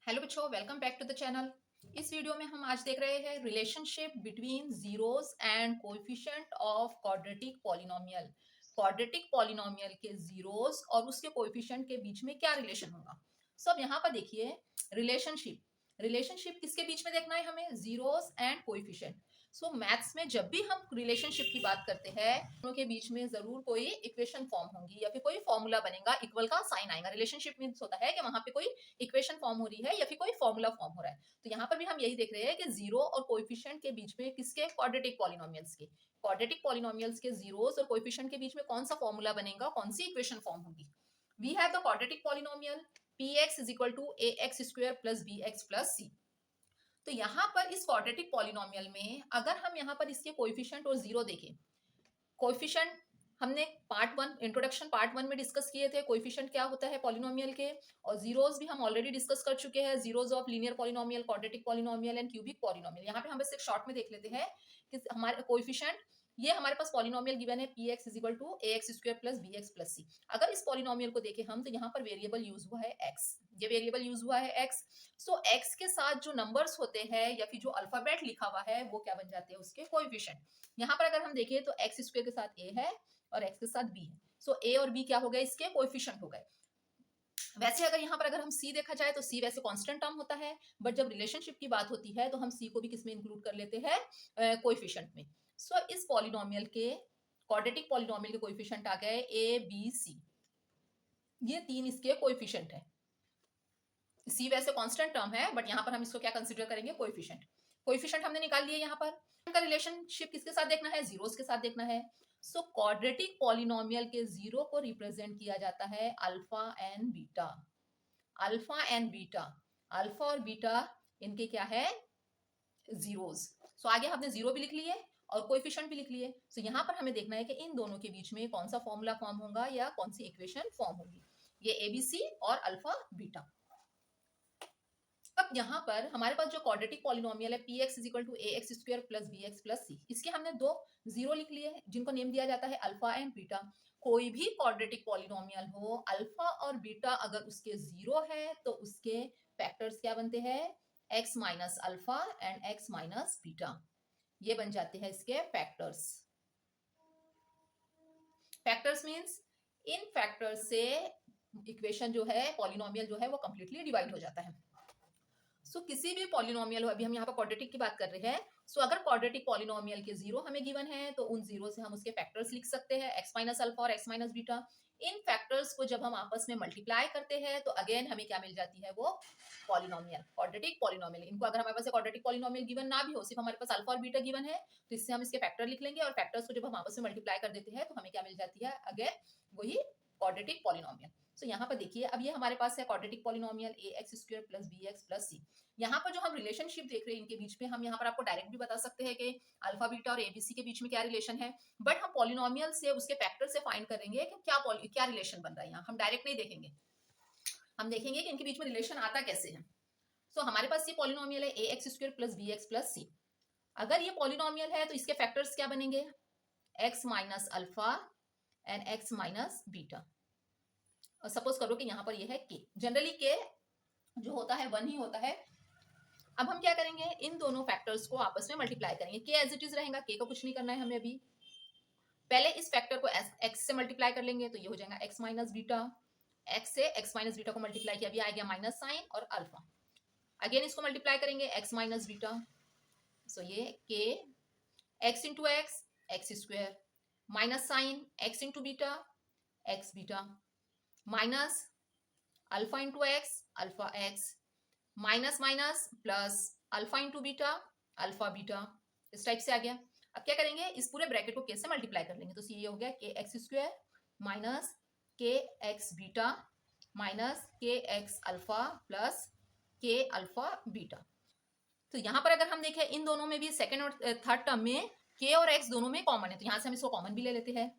Hello बच्चों, welcome back to the channel. इस video में हम आज देख रहे हैं relationship between zeros and coefficient of quadratic polynomial. Quadratic polynomial के जीरोस और उसके कोएफिशिएंट के बीच में क्या रिलेशन होगा। अब यहाँ पर देखिए, रिलेशनशिप रिलेशनशिप किसके बीच में देखना है हमें, जीरोस एंड कोएफिशिएंट। मैथ्स में जब भी हम रिलेशनशिप की बात करते हैं, दोनों के बीच में जरूर कोई इक्वेशन फॉर्म होगी या फिर कोई फॉर्मूला बनेगा, इक्वल का साइन आएगा। रिलेशनशिप मीन्स होता है कि वहां पे कोई इक्वेशन फॉर्म हो रही है या फिर कोई फॉर्मूला फॉर्म हो रहा है। तो यहाँ पर भी हम यही देख रहे हैं कि जीरो और कोएफिशिएंट के बीच में किसके, क्वाड्रेटिक पॉलिनोमियल्स के। क्वाड्रेटिक पॉलिनोमियल्स के जीरोस और कोएफिशिएंट के बीच में कौन सा फॉर्मूला बनेगा, कौन सी इक्वेशन फॉर्म होगी। We have the quadratic polynomial px is equal to ax square plus bx plus c। तो यहाँ पर इस क्वाड्रेटिक पॉलिनोमियल में अगर हम यहाँ पर इसके कोएफिशिएंट और जीरो देखें, कोएफिशिएंट हमने part one, introduction part one में डिस्कस किए थे कोएफिशिएंट क्या होता है पॉलिनोमियल के, और जीरोस भी हम ऑलरेडी डिस्कस कर चुके हैं, zeros of linear polynomial, quadratic polynomial and cubic polynomial. यहाँ पे हम बस एक शॉर्ट में देख लेते हैं कि हमारे कोएफिशिएंट, ये हमारे पास पॉलिनोमियल गिवन है px is equal to ax square plus bx plus c। अगर इस पॉलिनोमियल को देखें हम, तो यहाँ पर वेरिएबल यूज हुआ है x, ये वेरिएबल यूज हुआ है x। x के साथ जो नंबर्स होते हैं या फिर जो अल्फाबेट लिखा हुआ है वो क्या बन जाते हैं, उसके कोएफिशिएंट। यहाँ पर अगर हम देखें तो x स्क्वायर के साथ a है और x के साथ b है। a और b क्या हो गए, इसके कोएफिशिएंट हो गए। वैसे अगर यहाँ पर अगर हम c देखा जाए तो c वैसे कांस्टेंट टर्म होता है, बट जब रिलेशनशिप की बात होती है तो हम c को भी किसमें इंक्लूड कर लेते हैं, कोएफिशिएंट में। इस पॉलिनोमियल के, क्वाड्रेटिक पॉलिनोमियल के कोएफिशिएंट आ गए a b c, ये तीन इसके कोएफिशिएंट है। c वैसे कांस्टेंट टर्म है, बट यहाँ पर हम इसको क्या कंसीडर करेंगे, कोएफिशिएंट। कोएफिशिएंट हमने निकाल लिए। यहाँ पर का रिलेशनशिप किसके साथ देखना है, जीरोस के साथ देखना है। क्वाड्रेटिक पॉलिनोमियल के जीरो को रिप्रेजेंट किया जाता है alpha and beta. Alpha and beta, alpha और बीटा इनके क्या है, जीरोस। आगे हमने जीरो भी लिख लिए और कोएफिशिएंट भी लिख लिए। यहाँ पर हमें देखना है कि इन दोनों के बीच में कौन सा फॉर्मूला फॉर्म होगा या कौन सी इक्वेशन फॉर्म होगी, ये एबीसी और अल्फा बीटा। अब यहाँ पर हमारे पास जो क्वाड्रेटिक पॉलिनोमियल है px is equal to ax square plus bx plus c, इसके हमने दो जीरो लिख लिए हैं जिनको नेम दिया जाता है अल्फा एंड बीटा। कोई भी क्वाड्रेटिक पॉलिनोमियल हो, अल्फा और बीटा अगर उसके जीरो है तो उसके फैक्टर्स क्या बनते हैं, x minus alpha and x minus beta, ये बन जाते हैं इसके factors. Factors means in factors से इक्वेशन जो है, पॉलिनोमियल जो है वो कंप्लीटली डिवाइड हो जाता है। किसी भी पॉलिनोमियल हो, अभी हम यहाँ पर क्वाड्रेटिक की बात कर रहे हैं, अगर क्वाड्रेटिक पॉलिनोमियल के जीरो हमें गिवन है तो उन जीरो से हम उसके फैक्टर्स लिख सकते हैं, x माइनस अल्फा और x माइनस बीटा। इन फैक्टर्स को जब हम आपस में मल्टीप्लाई करते हैं तो अगेन हमें क्या मिल जाती है, वो पॉलिनोमियल, क्वाड्रेटिक पॉलिनोमियल। इनको अगर हमारे पास क्वाड्रेटिक पॉलिनोमियल गिवन ना भी हो, सिर्फ हमारे पास अल्फा और बीटा गिवन है, तो इससे हम इसके फैक्टर लिख लेंगे और फैक्टर्स को जब हम आपस में मल्टीप्लाई कर देते हैं तो हमें क्या मिल जाती है, अगेन वही क्वाड्रेटिक पॉलिनोमियल। यहाँ पर देखिए, अब ये हमारे पास है quadratic polynomial ax square plus bx plus c। यहाँ पर जो हम रिलेशनशिप देख रहे हैं इनके बीच में, हम यहाँ पर आपको डायरेक्ट भी बता सकते हैं कि अल्फा बीटा और एबीसी के बीच में क्या रिलेशन है, बट हम पॉलिनोमियल से उसके फैक्टर से फाइंड करेंगे कि क्या रिलेशन बन रहा है। यहाँ हम डायरेक्ट नहीं देखेंगे, हम देखेंगे कि इनके बीच में रिलेशन आता कैसे है। हमारे पास ये पॉलिनोमियल है ax square plus bx plus c। अगर ये पॉलिनोमियल है तो इसके फैक्टर्स क्या बनेंगे, x minus alpha and x minus beta. Suppose करो कि यहाँ पर ये है k, जनरली k जो होता है वन ही होता है। अब हम क्या करेंगे, इन दोनों फैक्टर्स को आपस में मल्टीप्लाई करेंगे, k एज इट इज रहेगा, k को कुछ नहीं करना है हमें अभी। पहले इस फैक्टर को x से मल्टीप्लाई कर लेंगे तो ये हो जाएगा x माइनस बीटा, x से x माइनस बीटा को मल्टीप्लाई किया, अभी आ गया माइनस साइन और अल्फा। अगेन इसको मल्टीप्लाई करेंगे x माइनस बीटा, ये k x into x square minus sign x into beta x beta minus alpha into x alpha x minus minus plus alpha into beta alpha beta, इस type से आ गया। अब क्या करेंगे, इस पूरे ब्रैकेट को k से मल्टीप्लाई कर लेंगे, तो ये हो गया के x square minus k x beta minus k x alpha plus के अल्फा बीटा। तो यहाँ पर अगर हम देखें इन दोनों में भी सेकेंड और थर्ड टर्म में k और x दोनों में कॉमन है, तो यहाँ से हम इसको कॉमन भी ले लेते हैं।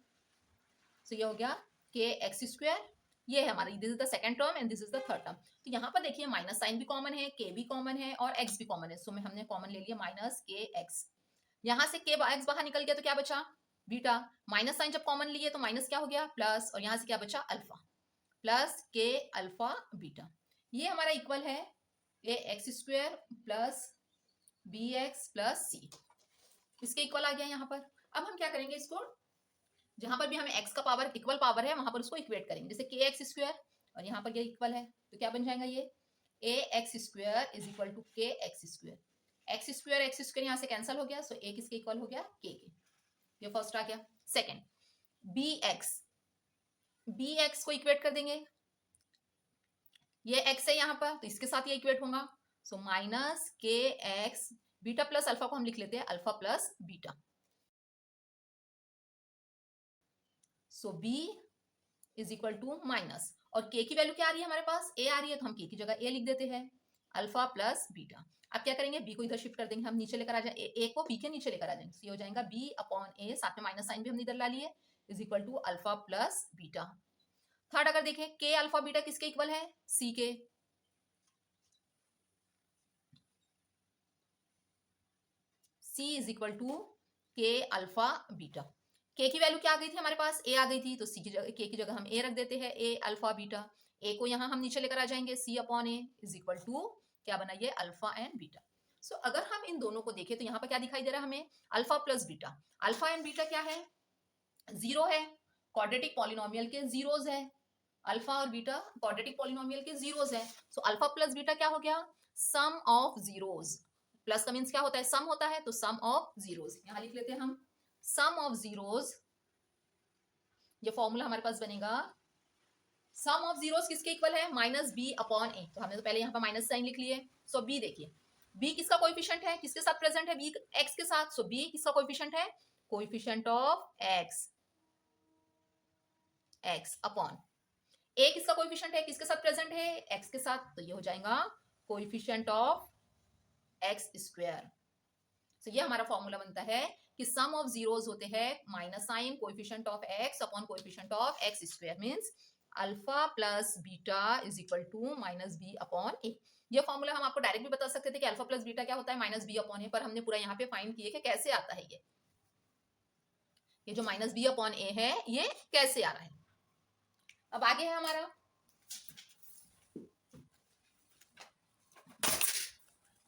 ये हो गया के एक्स स्क्वायर, ये है हमारी, this is the second term and this is the third term. तो यहाँ पर देखिए माइनस साइन भी कॉमन है, के भी कॉमन है और एक्स भी कॉमन है, में हमने कॉमन ले लिया माइनस के एक्स। यहाँ से के एक्स बाहर निकल गया तो क्या बचा, बीटा। माइनस साइन जब कॉमन लिए तो माइनस क्या हो गया, प्लस, और यहाँ से क्या बचा, अल्फा, प्लस के अल्फा बीटा। ये हमारा इक्वल है a x square plus b x plus c, इसके इक्वल आ गया यहाँ पर। अब हम क्या करेंगे, इसको जहां पर भी हमें x का पावर इक्वल पावर है वहां पर उसको इक्वेट करेंगे, जैसे के एक्स स्क्वायर और यहाँ पर ये इक्वल है, तो क्या बन जाएगा ये a x square is equal to k x square. X square यहाँ से कैंसिल हो गया, सो ए किसके इक्वल हो गया, के। ये फर्स्ट आ गया। सेकेंड, बी एक्स को इक्वेट कर देंगे, ये x है यहाँ पर तो इसके साथ ये इक्वेट होगा, so minus k x, beta plus alpha को हम लिख लेते हैं alpha plus beta. So b is equal to minus, और k की वैल्यू क्या आ रही है हमारे पास, a आ रही है, तो हम k की जगह a लिख देते हैं, अल्फा प्लस बीटा। अब क्या करेंगे, b को इधर शिफ्ट कर देंगे, हम नीचे लेकर आ जाए, a को b के नीचे लेकर आ जाएंगे, so ये हो जाएगा b अपॉन a, साथ में माइनस साइन भी हमने इधर ला लिए, is equal to alpha plus beta. Third अगर देखें, k अल्फा बीटा किसके इक्वल है, c के, c is equal to k alpha beta. K की वैल्यू क्या आ गई थी हमारे पास, ए आ गई थी, तो सी की जगह, के की जगह हम ए रख देते हैं, ए अल्फा बीटा। ए को यहाँ हम नीचे लेकर आ जाएंगे, c upon a is equal to क्या बना, ये अल्फा एंड बीटा। सो अगर हम इन दोनों को देखें तो यहाँ पर क्या दिखाई दे रहा है हमें, alpha plus beta. Alpha and beta क्या है, जीरो है, क्वाड्रेटिक पॉलिनोमियल के जीरोज है, अल्फा और बीटा क्वाड्रेटिक पॉलिनोमियल के जीरोज है। सो अल्फा प्लस बीटा क्या हो गया, सम ऑफ जीरोज। प्लस का मीन्स क्या होता है, सम होता है, तो सम ऑफ जीरोज यहां लिख लेते हैं हम, सम ऑफ जीरोज। ये फॉर्मूला हमारे पास बनेगा, सम ऑफ जीरोज किसके इक्वल है, माइनस बी अपॉन ए, तो हमने तो पहले यहाँ पर माइनस साइन लिख लिए। सो बी देखिए, बी किसका कोएफिशिएंट है, किसके साथ प्रेजेंट है, बी एक्स के साथ, सो बी किसका कोएफिशिएंट है, coefficient of x, x upon a किसका कोएफिशिएंट है, किसके साथ प्रेजेंट है, एक्स के साथ, तो ये हो जाएगा कोएफिशिएंट ऑफ एक्स स्क्वायर। तो ये हमारा फॉर्मूला बनता है कि सम ऑफ जीरोज होते हैं minus sign coefficient of x upon coefficient of x square, means alpha plus beta is equal to minus B upon a. ये फॉर्मूला हम आपको डायरेक्ट भी बता सकते थे कि अल्फा प्लस बीटा क्या होता है, माइनस बी अपॉन ए, पर हमने पूरा यहाँ पे फाइंड किए कि कैसे आता है ये जो माइनस बी अपॉन ए है ये कैसे आ रहा है। अब आगे है हमारा,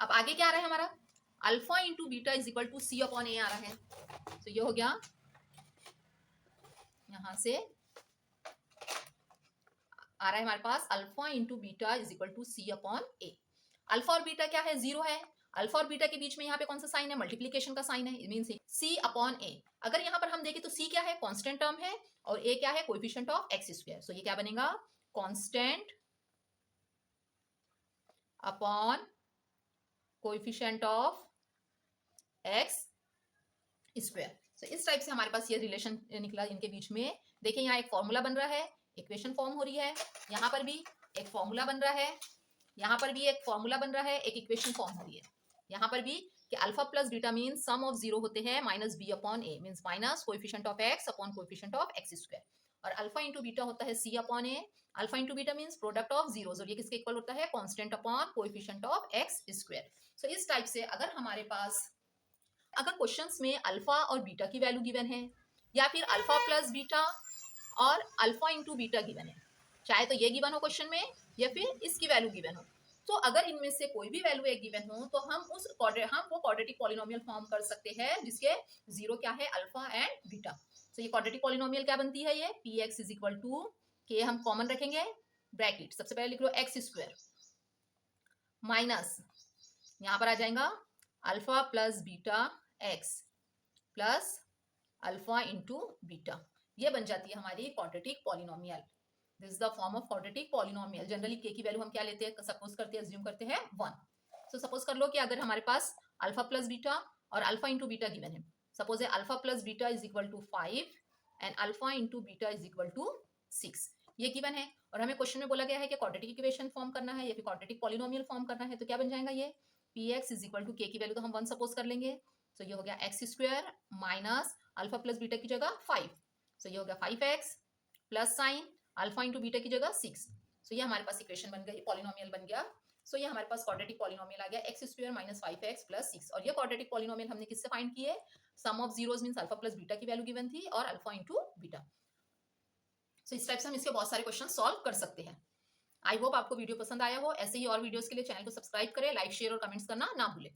अब आगे क्या आ रहा है हमारा, alpha into beta is equal to C upon a आ रहा है, तो ये हो गया, यहां से आ रहा है हमारे पास alpha into beta is equal to C upon A. Alpha और बीटा क्या है, जीरो है, अल्फा और बीटा के बीच में यहाँ पे कौन सा साइन है, मल्टीप्लीकेशन का साइन है, मीन सी अपॉन ए। अगर यहाँ पर हम देखें तो सी क्या है, कांस्टेंट टर्म है, और ए क्या है, coefficient of x square. So ये क्या बनेगा, constant upon coefficient of x square. So इस टाइप से हमारे पास ये रिलेशन निकला इनके बीच में। देखिए यहाँ एक फॉर्मूला बन रहा है, इक्वेशन फॉर्म हो रही है, यहाँ पर भी एक फॉर्मूला बन रहा है, यहाँ पर भी एक फॉर्मूला बन रहा है, एक इक्वेशन फॉर्म हो रही है, यहाँ पर भी कि alpha plus beta mean sum of zero होते हैं minus B upon A, mean minus coefficient of x upon coefficient of x square, और अल्फा इंटू बीटा होता है C upon A, alpha into beta mean product of zeros, और ये किसके equal होता है, constant upon coefficient of x square. So इस type से अगर हमारे पास, अगर क्वेश्चंस में अल्फा और बीटा की वैल्यू गिवन है, या फिर अल्फा प्लस बीटा और अल्फा इंटू बीटा गिवन है, चाहे तो ये गिवन हो क्वेश्चन में या फिर इसकी वैल्यू गिवन हो, तो अगर इनमें से कोई भी वैल्यू एक गिवन हो तो हम वो क्वाड्रेटिक पॉलिनोमियल फॉर्म कर सकते हैं जिसके जीरो क्या है, अल्फा एंड बीटा। तो ये क्वाड्रेटिक पॉलिनोमियल क्या बनती है, ये p x is equal to k, हम कॉमन रखेंगे, ब्रैकेट सबसे पहले लिख लो एक्स स्क्वायर माइनस यहाँ पर आ जाएगा alpha plus beta x plus alpha into beta, ये बन जाती है हमारी quadratic polynomial. This is the form of quadratic polynomial. Generally के की वैल्यू हम क्या लेते हैं, सपोज करते हैं, अज्यूम करते हैं 1। सो सपोज कर लो कि अगर हमारे पास अल्फा प्लस बीटा और अल्फा इंटू बीटा गिवन है, सपोज है alpha plus beta is equal to 5 and alpha into beta is equal to 6, ये गिवन है, और हमें क्वेश्चन में बोला गया है कि क्वाड्रेटिक इक्वेशन फॉर्म करना है या फिर क्वाड्रेटिक पॉलिनोमियल फॉर्म करना है, तो क्या बन जाएगा, ये p x is equal to k की वैल्यू तो हम 1 सपोज कर लेंगे, तो ये हो गया x square minus alpha plus beta की जगह 5, सो ये हो गया 5x plus sine alpha into beta की जगह 6, सो ये हमारे पास इक्वेशन बन गई, पॉलिनोमियल बन गया। सो ये हमारे पास क्वाड्रेटिक पॉलिनोमियल आ गया x square minus 5x plus 6, और ये क्वाड्रेटिक पॉलिनोमियल हमने किससे फाइंड किए, sum of zeros means alpha plus beta की वैल्यू गिवन थी और अल्फा इंटू बीटा। सो इस टाइप से हम इसके बहुत सारे क्वेश्चन सॉल्व कर सकते हैं। आई होप आपको वीडियो पसंद आया हो। ऐसे ही और वीडियोस के लिए चैनल को सब्सक्राइब करें, लाइक शेयर और कमेंट्स करना ना भूलें।